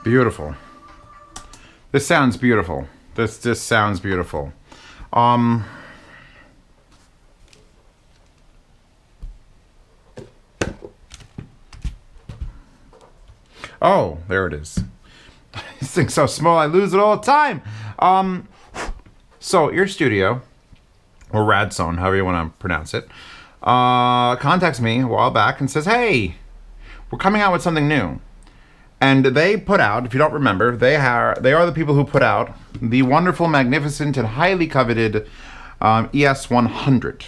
Beautiful. This sounds beautiful. This sounds beautiful. Oh, there it is. This thing's so small, I lose it all the time. So EarStudio, or Radson, however you want to pronounce it, contacts me a while back and says, hey, we're coming out with something new. And they put out, if you don't remember, they are the people who put out the wonderful, magnificent, and highly coveted ES100,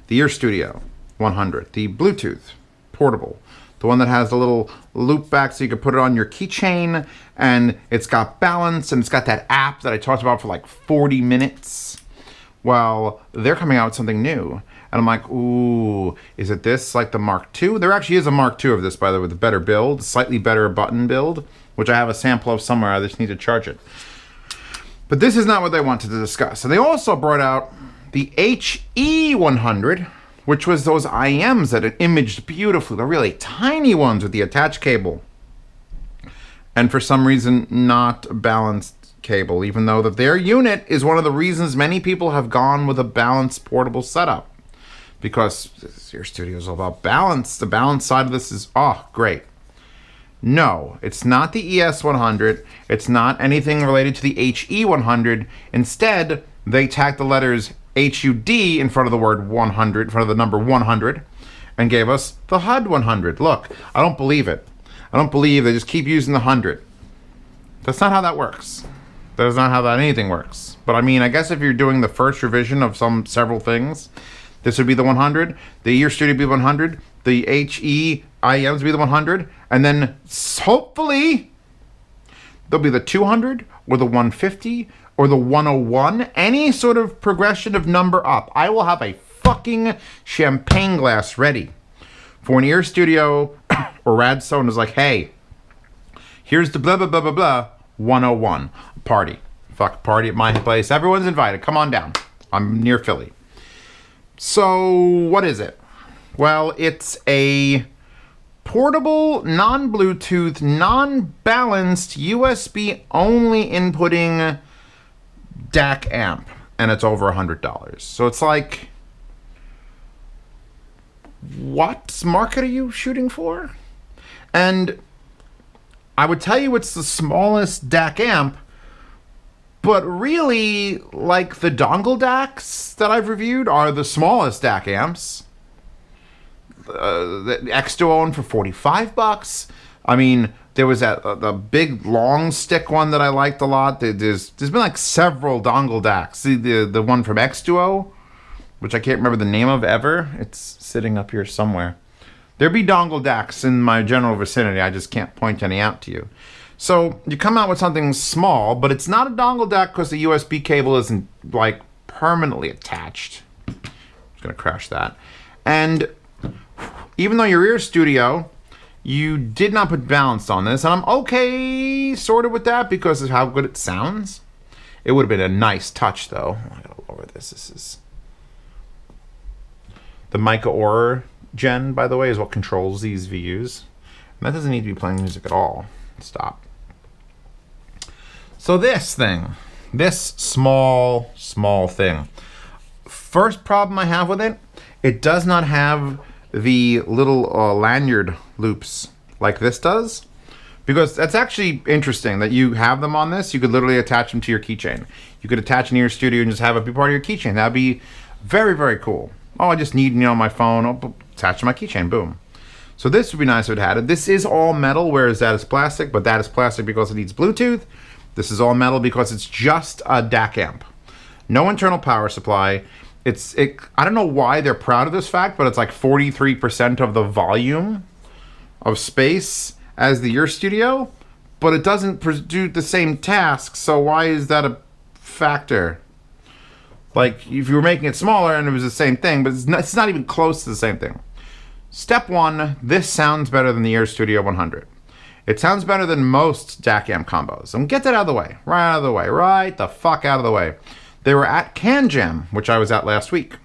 the EarStudio 100, the Bluetooth portable. The one that has the little loop back so you can put it on your keychain, and it's got balance, and it's got that app that I talked about for like 40 minutes. Well, they're coming out with something new. And I'm like, ooh, is it this like the Mark II? There actually is a Mark II of this, by the way, with a better build, slightly better button build, which I have a sample of somewhere. I just need to charge it. But this is not what they wanted to discuss. So they also brought out the HE100, which was those IMs that imaged beautifully, the really tiny ones with the attached cable. And for some reason, not balanced cable, even though that their unit is one of the reasons many people have gone with a balanced portable setup. Because EarStudio is all about balance. The balance side of this is, oh, great. No, it's not the ES100. It's not anything related to the HE100. Instead, they tacked the letters HUD in front of the word 100, in front of the number 100, and gave us the HUD100. Look, I don't believe it. I don't believe they just keep using the 100. That's not how that works. That's not how that anything works. But I mean, I guess if you're doing the first revision of several things, this would be the 100, the EarStudio would be 100, the HE-IMs would be the 100, and then hopefully there'll be the 200 or the 150 or the 101, any sort of progression of number up. I will have a fucking champagne glass ready for an EarStudio or Radson is like, hey, here's the blah, blah, blah, blah, blah, 101. Party. Fuck, party at my place. Everyone's invited. Come on down. I'm near Philly. So, what is it? Well, it's a portable, non-Bluetooth, non-balanced, USB-only inputting DAC amp, and it's over $100. So it's like, what market are you shooting for? And I would tell you it's the smallest DAC amp, but really, like the dongle DACs that I've reviewed are the smallest DAC amps. The X-Duo one for $45. I mean, there was the big long stick one that I liked a lot. There's been like several dongle DACs. The one from X-Duo, which I can't remember the name of ever. It's sitting up here somewhere. There be dongle DACs in my general vicinity. I just can't point any out to you. So you come out with something small, but it's not a dongle DAC because the USB cable isn't like permanently attached. I'm just gonna crash that. And even though your EarStudio, you did not put balance on this, and I'm okay sort of with that because of how good it sounds. It would have been a nice touch though. I gotta lower this. This is the Mica Aura Gen, by the way, is what controls these VUs. And that doesn't need to be playing music at all. Stop. So this thing, this small thing. First problem I have with it, it does not have the little lanyard loops like this does. Because that's actually interesting that you have them on this. You could literally attach them to your keychain. You could attach an EarStudio and just have it be part of your keychain. That'd be very, very cool. Oh, I just need, my phone. Oh, attach to my keychain. Boom. So this would be nice if it had it. This is all metal, whereas that is plastic, but that is plastic because it needs Bluetooth. This is all metal because it's just a DAC amp. No internal power supply. I don't know why they're proud of this fact, but it's like 43% of the volume of space as the EarStudio, but it doesn't do the same task, so why is that a factor? Like, if you were making it smaller and it was the same thing, but it's not even close to the same thing. Step one, this sounds better than the EarStudio 100. It sounds better than most DAC amp combos. And get that out of the way. Right out of the way. Right the fuck out of the way. They were at Can Jam, which I was at last week.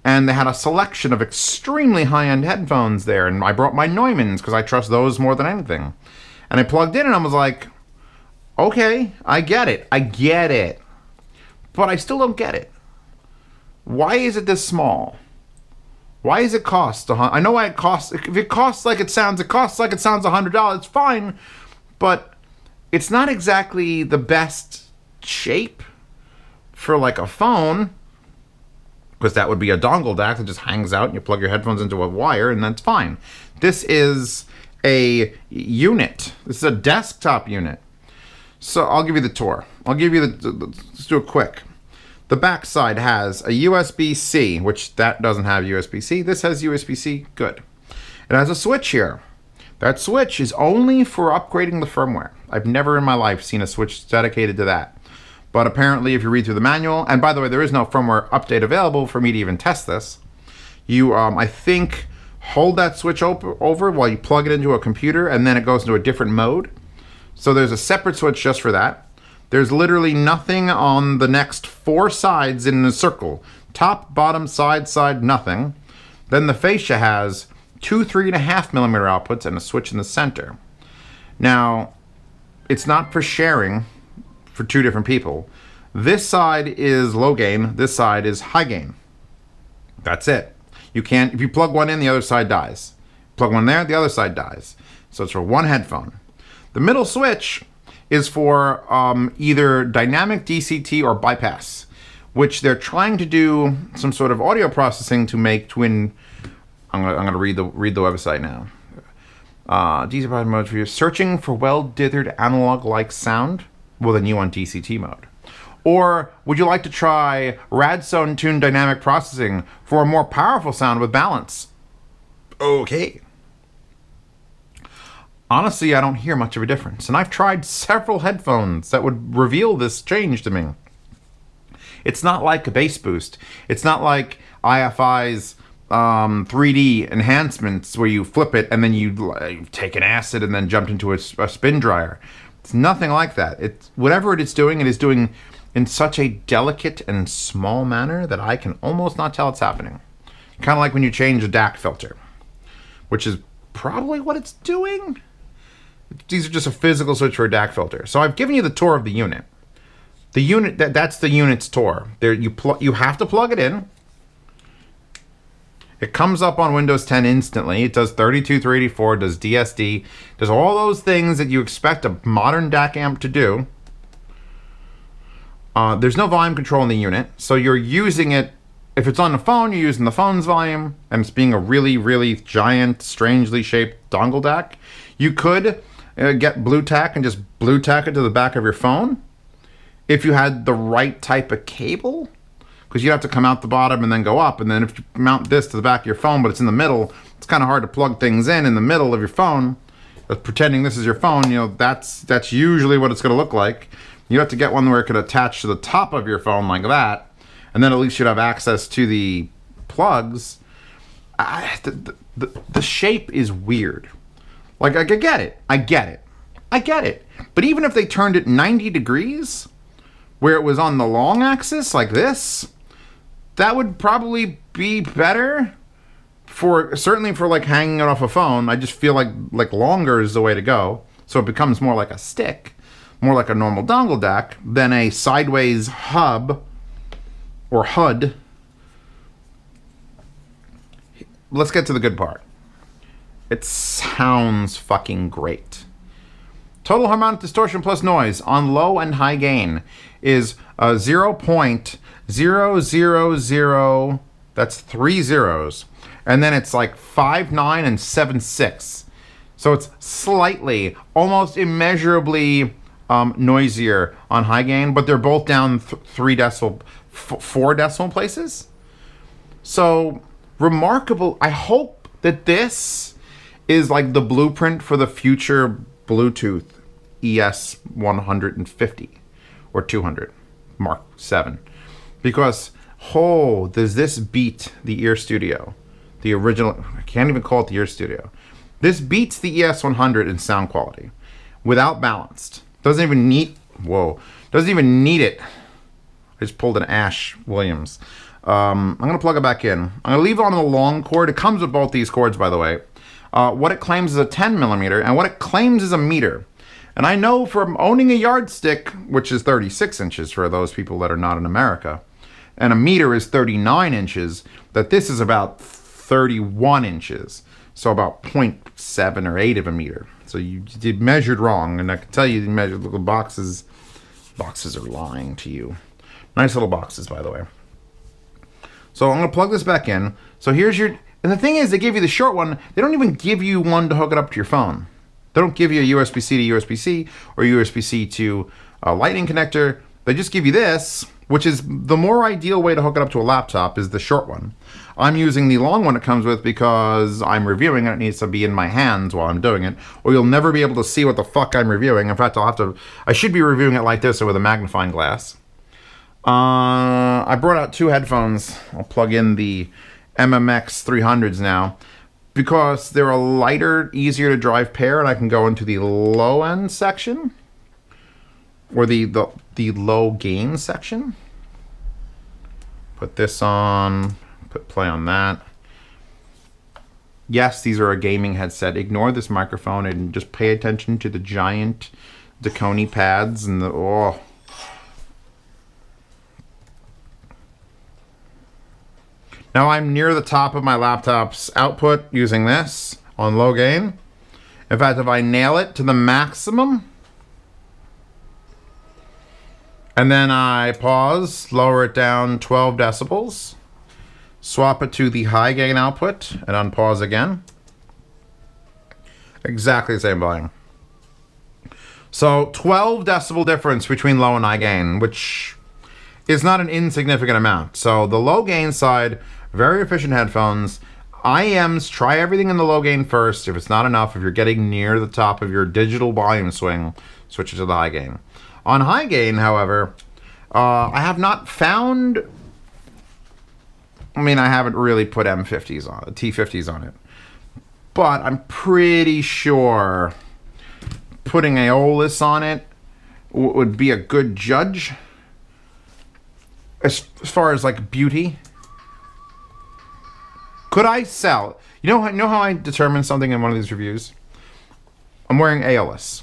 And they had a selection of extremely high-end headphones there. And I brought my Neumanns because I trust those more than anything. And I plugged in and I was like, Okay, I get it. I get it. But I still don't get it. Why is it this small? Why does it cost? I know why it costs. If it costs like it sounds, $100. Fine, but it's not exactly the best shape for like a phone, because that would be a dongle DAC that just hangs out and you plug your headphones into a wire and that's fine. This is a unit. This is a desktop unit. So I'll give you the tour. I'll give you let's do it quick. The back side has a USB-C, which that doesn't have USB-C. This has USB-C. Good. It has a switch here. That switch is only for upgrading the firmware. I've never in my life seen a switch dedicated to that. But apparently, if you read through the manual, and by the way, there is no firmware update available for me to even test this. You, I think, hold that switch over while you plug it into a computer, and then it goes into a different mode. So there's a separate switch just for that. There's literally nothing on the next 4 sides in a circle. Top, bottom, side, nothing. Then the fascia has 2 3.5 millimeter outputs and a switch in the center. Now, it's not for sharing for 2 different people. This side is low gain, this side is high gain. That's it. You can't, if you plug one in, the other side dies. Plug one there, the other side dies. So it's for one headphone. The middle switch is for either dynamic DCT or bypass, which they're trying to do some sort of audio processing to make twin. I'm gonna read the website now. DC mode for you. Searching for well-dithered analog-like sound? Well, then you want DCT mode. Or would you like to try Radstone tuned dynamic processing for a more powerful sound with balance? Okay. Honestly, I don't hear much of a difference, and I've tried several headphones that would reveal this change to me. It's not like a bass boost. It's not like IFI's 3D enhancements where you flip it and then you take an acid and then jumped into a spin dryer. It's nothing like that. It's whatever it is doing in such a delicate and small manner that I can almost not tell it's happening. Kind of like when you change a DAC filter, which is probably what it's doing. These are just a physical switch for a DAC filter. So I've given you the tour of the unit. The unit, that's the unit's tour. There, you have to plug it in. It comes up on Windows 10 instantly. It does 32.384, does DSD, does all those things that you expect a modern DAC amp to do. There's no volume control in the unit, so you're using it. If it's on the phone, you're using the phone's volume, and it's being a really, really giant, strangely shaped dongle DAC. You could get blue tack and just blue tack it to the back of your phone if you had the right type of cable, because you'd have to come out the bottom and then go up, and then if you mount this to the back of your phone but it's in the middle, it's kind of hard to plug things in the middle of your phone. But pretending this is your phone, you know, that's usually what it's going to look like. You have to get one where it could attach to the top of your phone like that, and then at least you'd have access to the plugs. The shape is weird. Like, I get it. I get it. But even if they turned it 90 degrees, where it was on the long axis, like this, that would probably be better certainly for like hanging it off a phone. I just feel like longer is the way to go. So it becomes more like a stick, more like a normal dongle DAC than a sideways hub or HUD. Let's get to the good part. It sounds fucking great. Total harmonic distortion plus noise on low and high gain is 0.000, that's 3 zeros. And then it's like 5.9 and 7.6. So it's slightly, almost immeasurably noisier on high gain, but they're both down 4 decimal places. So remarkable. I hope that this is like the blueprint for the future Bluetooth ES 150 or 200 Mark 7, because does this beat the EarStudio, the original? I can't even call it the EarStudio. This beats the ES 100 in sound quality without balanced. Doesn't even need it. I just pulled an Ash Williams. I'm gonna plug it back in. I'm gonna leave it on the long cord. It comes with both these cords, by the way. What it claims is a 10 millimeter, and what it claims is a meter. And I know from owning a yardstick, which is 36 inches for those people that are not in America, and a meter is 39 inches, that this is about 31 inches. So about 0.7 or 8 of a meter. So you did measured wrong, and I can tell you measured little boxes. Boxes are lying to you. Nice little boxes, by the way. So I'm going to plug this back in. So here's your... And the thing is, they give you the short one. They don't even give you one to hook it up to your phone. They don't give you a USB-C to USB-C or USB-C to a lightning connector. They just give you this, which is the more ideal way to hook it up to a laptop is the short one. I'm using the long one it comes with because I'm reviewing and it needs to be in my hands while I'm doing it, or you'll never be able to see what the fuck I'm reviewing. In fact, I should be reviewing it like this or with a magnifying glass. I brought out 2 headphones. I'll plug in the MMX 300s now because they're a lighter, easier to drive pair, and I can go into the low end section or the low gain section. Put this on, put play on that. Yes, these are a gaming headset. Ignore this microphone and just pay attention to the giant Dakoni pads and the oh. Now I'm near the top of my laptop's output using this on low gain. In fact, if I nail it to the maximum, and then I pause, lower it down 12 decibels, swap it to the high gain output, and unpause again. Exactly the same volume. So 12 decibel difference between low and high gain, which is not an insignificant amount. So the low gain side, very efficient headphones. IEMs, try everything in the low gain first. If it's not enough, if you're getting near the top of your digital volume swing, switch it to the high gain. On high gain, however, I have not found... I mean, I haven't really put M50s on it, T50s on it. But I'm pretty sure putting Aeolus on it would be a good judge. As far as, like, beauty. Could I sell... You know how I determine something in one of these reviews? I'm wearing Aeolus.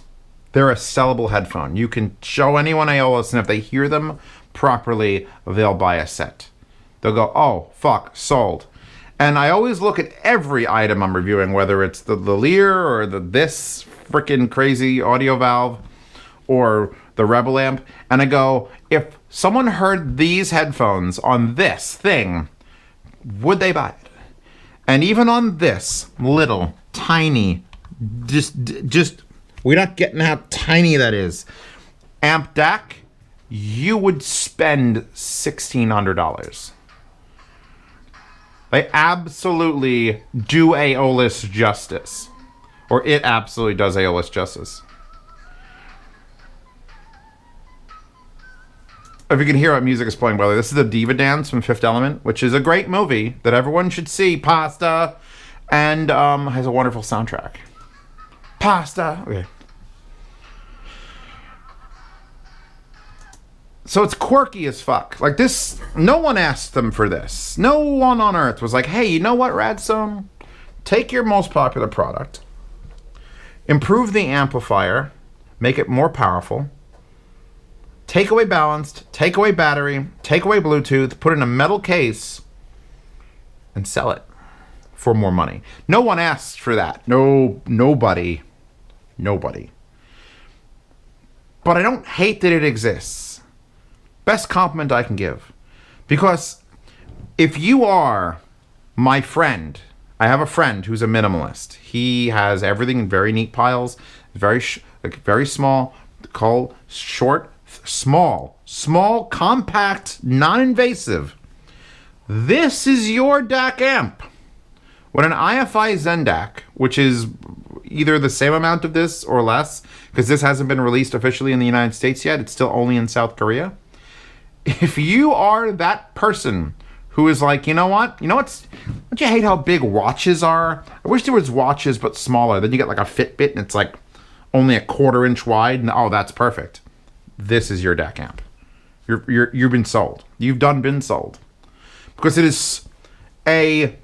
They're a sellable headphone. You can show anyone Aeolus, and if they hear them properly, they'll buy a set. They'll go, oh, fuck, sold. And I always look at every item I'm reviewing, whether it's the Lear or this freaking crazy audio valve or the Rebel amp, and I go, if someone heard these headphones on this thing, would they buy it? And even on this little, tiny, just we're not getting how tiny that is, amp DAC, you would spend $1,600. They absolutely do Aeolus justice. Or it absolutely does Aeolus justice. If you can hear what music is playing, by the way, this is the Diva Dance from Fifth Element, which is a great movie that everyone should see. Pasta. And has a wonderful soundtrack. Pasta. Okay. So it's quirky as fuck. Like this, no one asked them for this. No one on earth was like, hey, you know what, Radstone? Take your most popular product, improve the amplifier, make it more powerful, take away balanced, take away battery, take away Bluetooth, put it in a metal case, and sell it for more money. No one asked for that. Nobody. But I don't hate that it exists. Best compliment I can give. Because if you are my friend, I have a friend who's a minimalist. He has everything in very neat piles, very small, short, small, compact, non-invasive. This is your DAC amp. When an IFI Zen DAC, which is either the same amount of this or less, because this hasn't been released officially in the United States yet, it's still only in South Korea. If you are that person who is like, you know what? Don't you hate how big watches are? I wish there was watches but smaller. Then you get like a Fitbit and it's like only a 1/4 inch wide. And oh, that's perfect. This is your DAC amp. You've been sold. You've been sold. Because it is and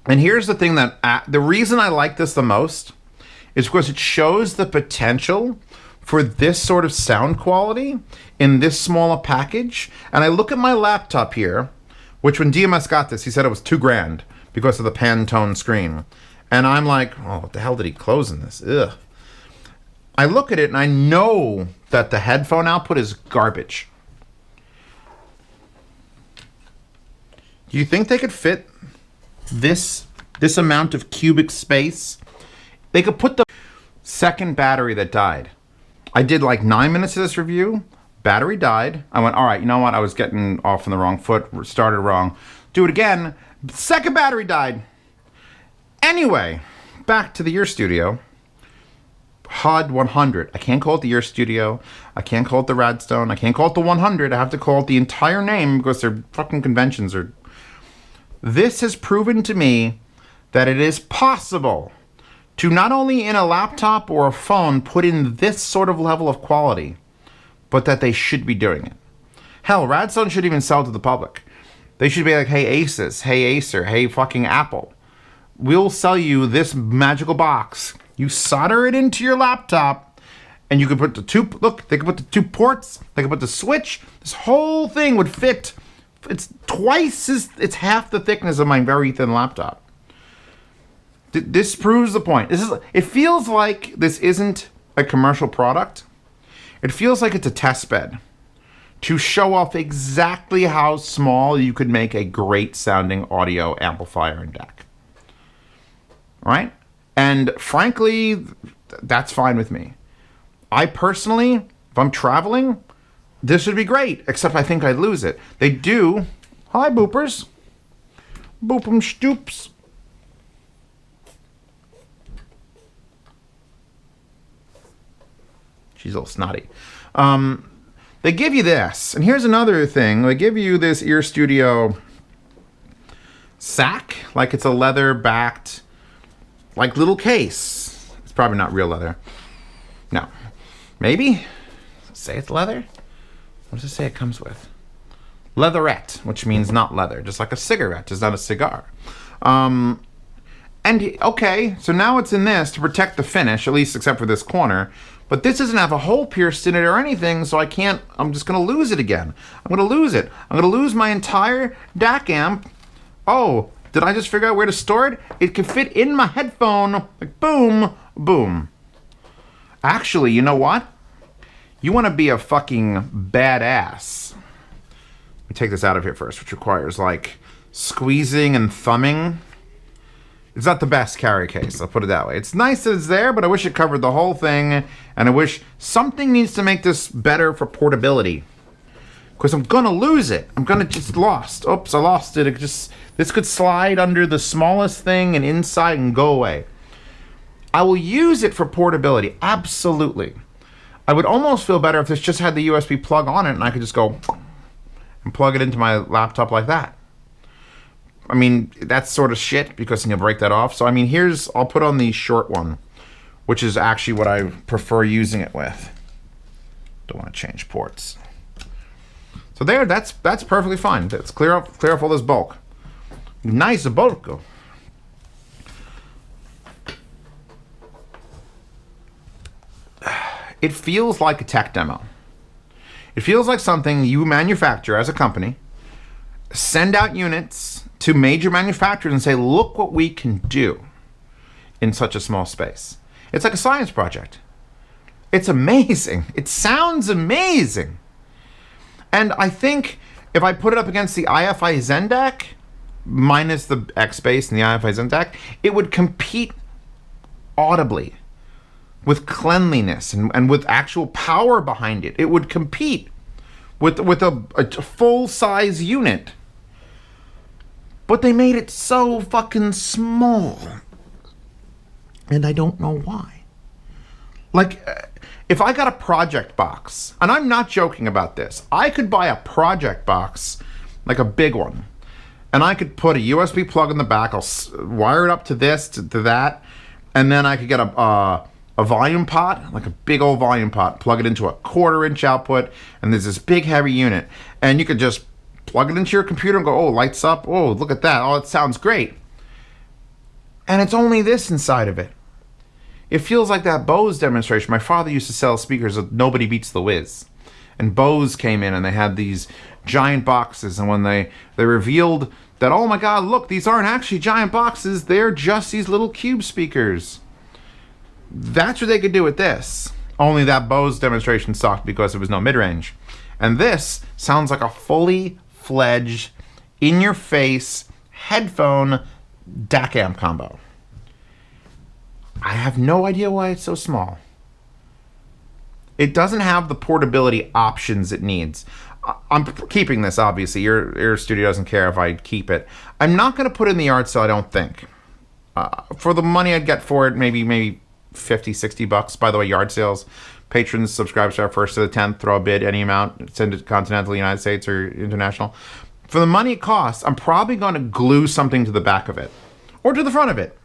here's the thing the reason I like this the most is because it shows the potential for this sort of sound quality in this small a package. And I look at my laptop here, which when DMS got this, he said it was $2,000 because of the Pantone screen. And I'm like, oh, what the hell did he close in this? Ugh. I look at it and I know that the headphone output is garbage. Do you think they could fit this amount of cubic space? They could put the second battery that died. I did like 9 minutes of this review. Battery died. I went, all right, you know what? I was getting off on the wrong foot. Started wrong. Do it again. Second battery died. Anyway, back to the EarStudio HUD100. I can't call it the EarStudio. I can't call it the Radstone. I can't call it the 100. I have to call it the entire name because their fucking conventions are... This has proven to me that it is possible to not only in a laptop or a phone put in this sort of level of quality, but that they should be doing it. Hell, Radstone should even sell to the public. They should be like, hey Asus, hey Acer, hey fucking Apple. We'll sell you this magical box. You solder it into your laptop, and you can put the two, look, they can put the two ports, they can put the switch. This whole thing would fit. It's it's half the thickness of my very thin laptop. This proves the point. It feels like this isn't a commercial product. It feels like it's a test bed to show off exactly how small you could make a great sounding audio amplifier and DAC. All right? And frankly, that's fine with me. I personally, if I'm traveling, this would be great, except I think I'd lose it. They do. Hi, boopers. Boopum stoops. She's a little snotty. They give you this. And here's another thing. They give you this EarStudio sack, like it's a leather-backed, like little case. It's probably not real leather. No. Maybe? Say it's leather? What does it say it comes with? Leatherette, which means not leather, just like a cigarette is not a cigar. And okay, so now it's in this to protect the finish, at least except for this corner. But this doesn't have a hole pierced in it or anything, so I can't, I'm just gonna lose it again. I'm gonna lose it. I'm gonna lose my entire DAC amp. Oh, did I just figure out where to store it? It can fit in my headphone, like boom, boom. Actually, you know what? You wanna be a fucking badass. Let me take this out of here first, which requires like squeezing and thumbing. It's not the best carry case, I'll put it that way. It's nice that it's there, but I wish it covered the whole thing, and I wish something needs to make this better for portability. Because I'm gonna lose it. I'm gonna just lost. Oops, I lost it. This could slide under the smallest thing and inside and go away. I will use it for portability, absolutely. I would almost feel better if this just had the USB plug on it and I could just go and plug it into my laptop like that. I mean, that's sort of shit because then you'll break that off. So, I mean, I'll put on the short one, which is actually what I prefer using it with. Don't want to change ports. So there, that's perfectly fine. Let's clear off all this bulk. Nice bulk. It feels like a tech demo. It feels like something you manufacture as a company, send out units to major manufacturers and say, look what we can do in such a small space. It's like a science project. It's amazing. It sounds amazing. And I think if I put it up against the IFI Zendac, minus the X-Bass and the IFI Zendac, it would compete audibly with cleanliness and with actual power behind it. It would compete with a full-size unit. But they made it so fucking small. And I don't know why. Like, if I got a project box, and I'm not joking about this, I could buy a project box, like a big one, and I could put a USB plug in the back, I'll wire it up to this, to that, and then I could get a volume pot, like a big old volume pot, plug it into a 1/4-inch output, and there's this big heavy unit, and you could just plug it into your computer and go, oh, lights up, oh, look at that, oh, it sounds great. And it's only this inside of it. It feels like that Bose demonstration. My father used to sell speakers with Nobody Beats the Wiz. And Bose came in and they had these giant boxes. And when they revealed that, oh my God, look, these aren't actually giant boxes. They're just these little cube speakers. That's what they could do with this. Only that Bose demonstration sucked because there was no mid-range. And this sounds like a fully fledged, in-your-face headphone DAC amp combo. I have no idea why it's so small. It doesn't have the portability options it needs. I'm keeping this, obviously. EarStudio doesn't care if I keep it. I'm not going to put it in the yard sale, I don't think. For the money I'd get for it, maybe 50, 60 bucks. By the way, yard sales, patrons subscribe to our 1st to the 10th, throw a bid, any amount, send it to continental United States or international. For the money it costs, I'm probably going to glue something to the back of it. Or to the front of it.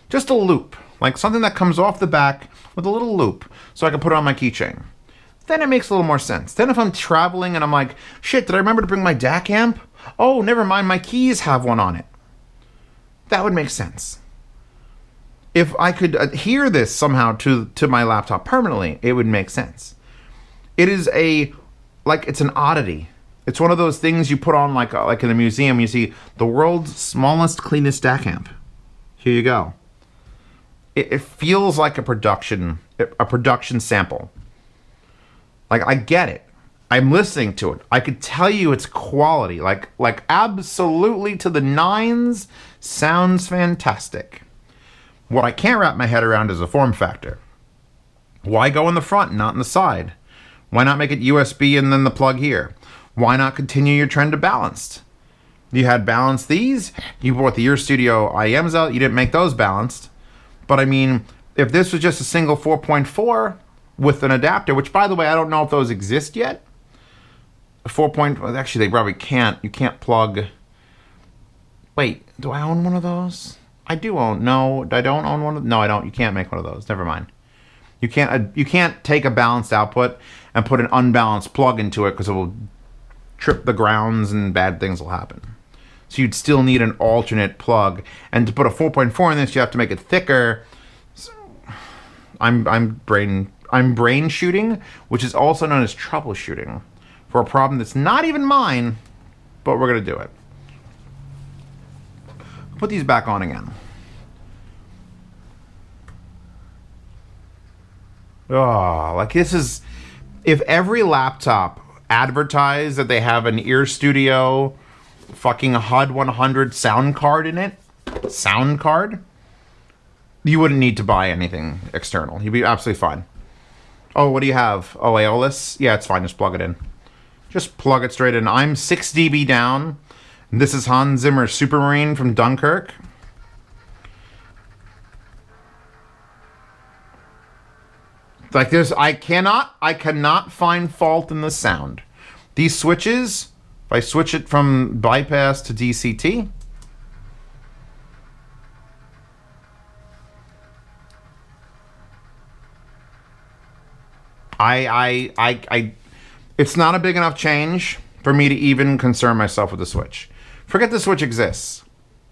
Just a loop. Like something that comes off the back with a little loop so I can put it on my keychain. Then it makes a little more sense. Then if I'm traveling and I'm like, shit, did I remember to bring my DAC amp? Oh, never mind, my keys have one on it. That would make sense. If I could adhere this somehow to my laptop permanently, it would make sense. It is it's an oddity. It's one of those things you put on like in a museum. You see the world's smallest, cleanest DAC amp. Here you go. It feels like a production sample. Like, I get it. I'm listening to it. I could tell you it's quality. Like absolutely to the nines. Sounds fantastic. What I can't wrap my head around is the form factor. Why go in the front and not in the side? Why not make it USB and then the plug here? Why not continue your trend of balanced? You had balanced these. You brought the EarStudio IEMs out. You didn't make those balanced. But I mean, if this was just a single 4.4 with an adapter, which by the way, I don't know if those exist yet. Actually, they probably can't. You can't plug. Wait, do I own one of those? I do own. No, I don't own one of. No, I don't. You can't make one of those. Never mind. You can't take a balanced output and put an unbalanced plug into it because it will trip the grounds and bad things will happen. So you'd still need an alternate plug, and to put a 4.4 in this, you have to make it thicker. So I'm brain shooting, which is also known as troubleshooting, for a problem that's not even mine, but we're gonna do it. Put these back on again. Oh, like this is, if every laptop advertised that they have an EarStudio fucking HUD100 sound card in it, you wouldn't need to buy anything external. You'd be absolutely fine. Oh, what do you have? Oh, Aeolus? Yeah, it's fine. Just plug it in. Just plug it straight in. I'm 6 dB down. This is Hans Zimmer's Supermarine from Dunkirk. Like this, I cannot find fault in the sound. These switches, if I switch it from bypass to DCT, it's not a big enough change for me to even concern myself with the switch. Forget the switch exists.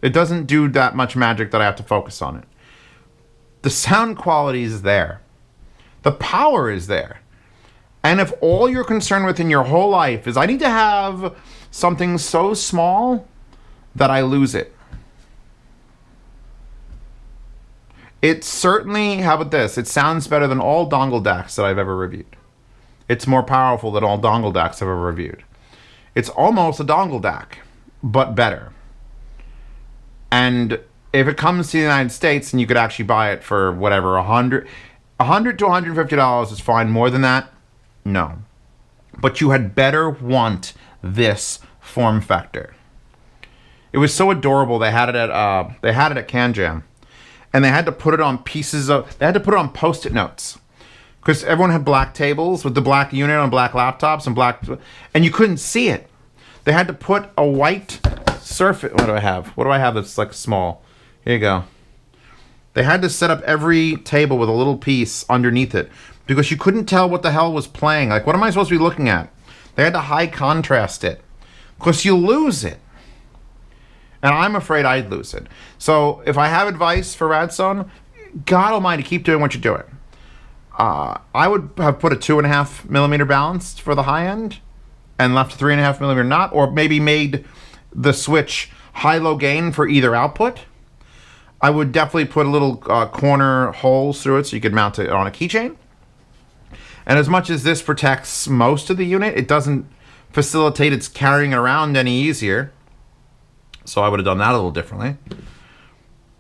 It doesn't do that much magic that I have to focus on it. The sound quality is there. The power is there. And if all you're concerned with in your whole life is I need to have something so small that I lose it. It certainly, how about this? It sounds better than all dongle DACs that I've ever reviewed. It's more powerful than all dongle DACs I've ever reviewed. It's almost a dongle DAC, but better. And if it comes to the United States and you could actually buy it for whatever, $100 to $150 is fine. More than that, no. But you had better want this form factor. It was so adorable. They had it at CanJam, and they had to put it on they had to put it on Post-it notes because everyone had black tables with the black unit on black laptops and you couldn't see it. They had to put a white surface. What do I have? What do I have that's like small? Here you go. They had to set up every table with a little piece underneath it because you couldn't tell what the hell was playing. Like, what am I supposed to be looking at? They had to high contrast it because you lose it. And I'm afraid I'd lose it. So if I have advice for Radstone, God almighty, keep doing what you're doing. I would have put a 2.5 millimeter balanced for the high end and left a 3.5 millimeter not, or maybe made the switch high-low gain for either output. I would definitely put a little corner holes through it so you could mount it on a keychain. And as much as this protects most of the unit, it doesn't facilitate its carrying it around any easier. So I would have done that a little differently.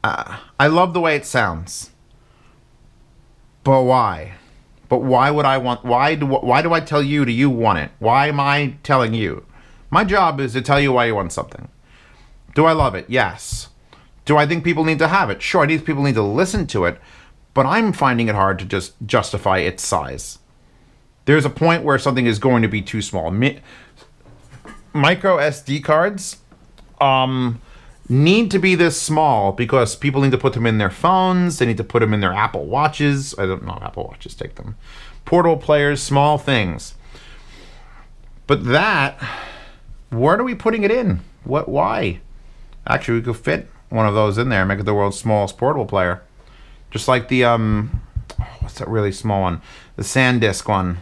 I love the way it sounds. But why? But why would I want... Why do I tell you you want it? Why am I telling you? My job is to tell you why you want something. Do I love it? Yes. Do I think people need to have it? Sure, I think people need to listen to it. But I'm finding it hard to just justify its size. There's a point where something is going to be too small. Micro SD cards need to be this small because people need to put them in their phones. They need to put them in their Apple Watches. I don't know, Apple Watches take them. Portable players, small things. But that, where are we putting it in? Why? Actually, we could fit one of those in there and make it the world's smallest portable player. Just like the, what's that really small one? The SanDisk one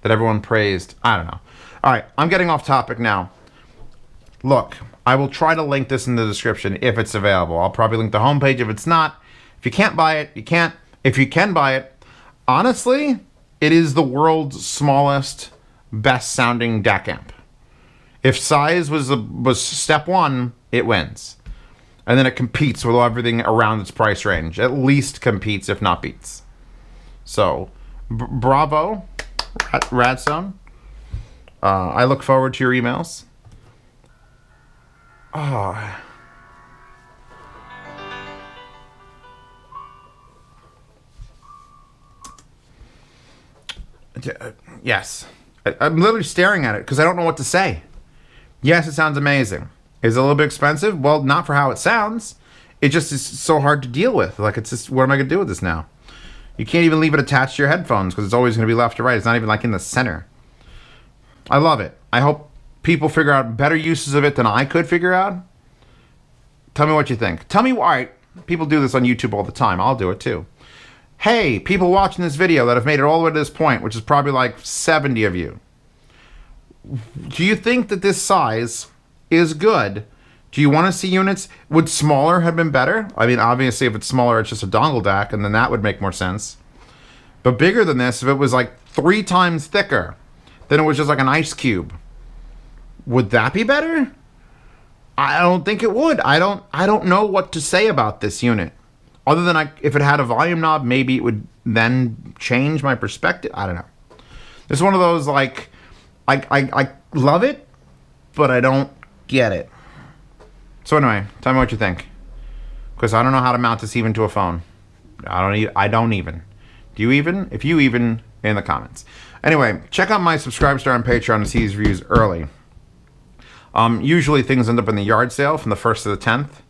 that everyone praised. I don't know. All right, I'm getting off topic now. Look, I will try to link this in the description if it's available. I'll probably link the homepage if it's not. If you can't buy it, you can't. If you can buy it, honestly, it is the world's smallest, best sounding DAC amp. If size was step one, it wins. And then it competes with everything around its price range. At least competes, if not beats. So, bravo, Radstone. I look forward to your emails. Oh. Yes. I'm literally staring at it because I don't know what to say. Yes, it sounds amazing. Is it a little bit expensive? Well, not for how it sounds. It just is so hard to deal with. Like, it's just, what am I going to do with this now? You can't even leave it attached to your headphones because it's always going to be left or right. It's not even like in the center. I love it. I hope people figure out better uses of it than I could figure out. Tell me what you think. Tell me why. People do this on YouTube all the time. I'll do it too. Hey, people watching this video that have made it all the way to this point, which is probably like 70 of you. Do you think that this size is good? Do you want to see units? Would smaller have been better? I mean, obviously, if it's smaller, it's just a dongle DAC, and then that would make more sense. But bigger than this, if it was like 3 times thicker, then it was just like an ice cube. Would that be better? I don't think it would. I don't know what to say about this unit. Other than if it had a volume knob, maybe it would then change my perspective. I don't know. It's one of those, like, I love it, but I don't get it. So anyway, tell me what you think. Because I don't know how to mount this even to a phone. I don't even. Do you even? If you even, in the comments. Anyway, check out my Subscribe Star on Patreon to see these reviews early. Usually things end up in the yard sale from the 1st to the 10th.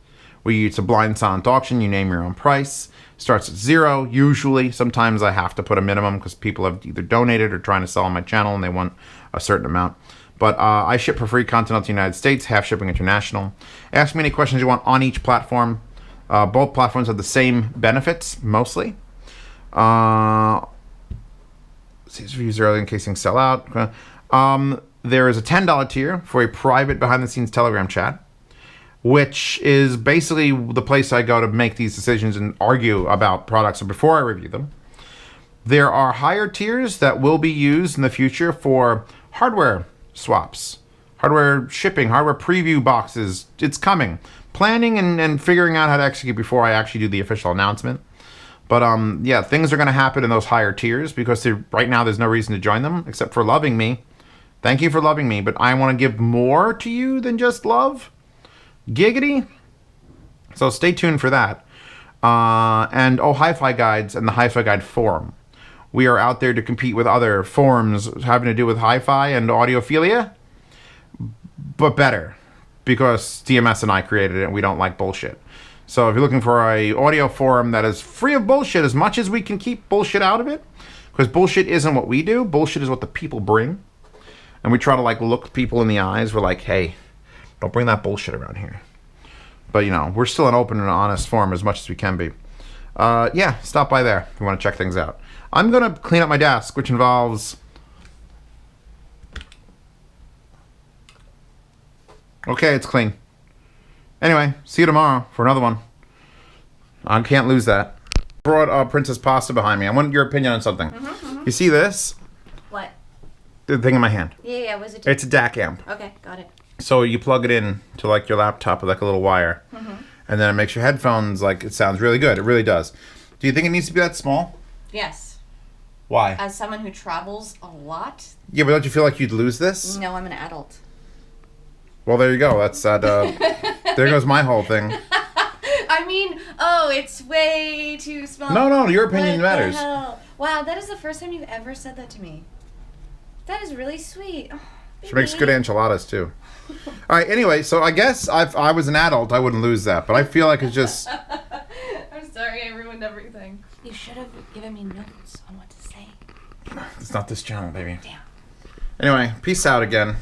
It's a blind silent auction. You name your own price. Starts at 0, usually. Sometimes I have to put a minimum because people have either donated or trying to sell on my channel and they want a certain amount. But I ship for free content out to the United States, half shipping international. Ask me any questions you want on each platform. Both platforms have the same benefits, mostly. See these reviews early in case things sell out. There is a $10 tier for a private behind-the-scenes Telegram chat, which is basically the place I go to make these decisions and argue about products before I review them. There are higher tiers that will be used in the future for hardware swaps, hardware shipping, hardware preview boxes. It's coming. Planning and figuring out how to execute before I actually do the official announcement. But yeah, things are going to happen in those higher tiers because right now there's no reason to join them except for loving me. Thank you for loving me, but I want to give more to you than just love. Giggity. So stay tuned for that. And Hi-Fi Guides and the Hi-Fi Guide Forum. We are out there to compete with other forums having to do with hi-fi and audiophilia, but better because DMS and I created it and we don't like bullshit. So if you're looking for a audio forum that is free of bullshit as much as we can keep bullshit out of it, because bullshit isn't what we do, bullshit is what the people bring. And we try to like look people in the eyes. We're like, hey, don't bring that bullshit around here. But you know, we're still an open and honest forum as much as we can be. yeah, stop by there if you want to check things out. I'm going to clean up my desk, which involves... Okay, it's clean. Anyway, see you tomorrow for another one. I can't lose that. Brought Princess Pasta behind me. I want your opinion on something. You see this? What? The thing in my hand. Yeah, what does it do? It's a DAC amp. Okay, got it. So you plug it in to like your laptop with like a little wire. And then it makes your headphones like it sounds really good. It really does. Do you think it needs to be that small? Yes. Why? As someone who travels a lot? Yeah, but don't you feel like you'd lose this? No, I'm an adult. Well, there you go. That's that. There goes my whole thing. I mean, oh, it's way too small. No, your opinion What matters. the hell? Wow, that is the first time you've ever said that to me. That is really sweet. Oh, She makes good enchiladas too. All right. Anyway, so I guess if I was an adult, I wouldn't lose that. But I feel like it's just. I'm sorry, I ruined everything. You should have given me notes on what to say. It's not this channel, baby. Damn. Anyway, peace out again.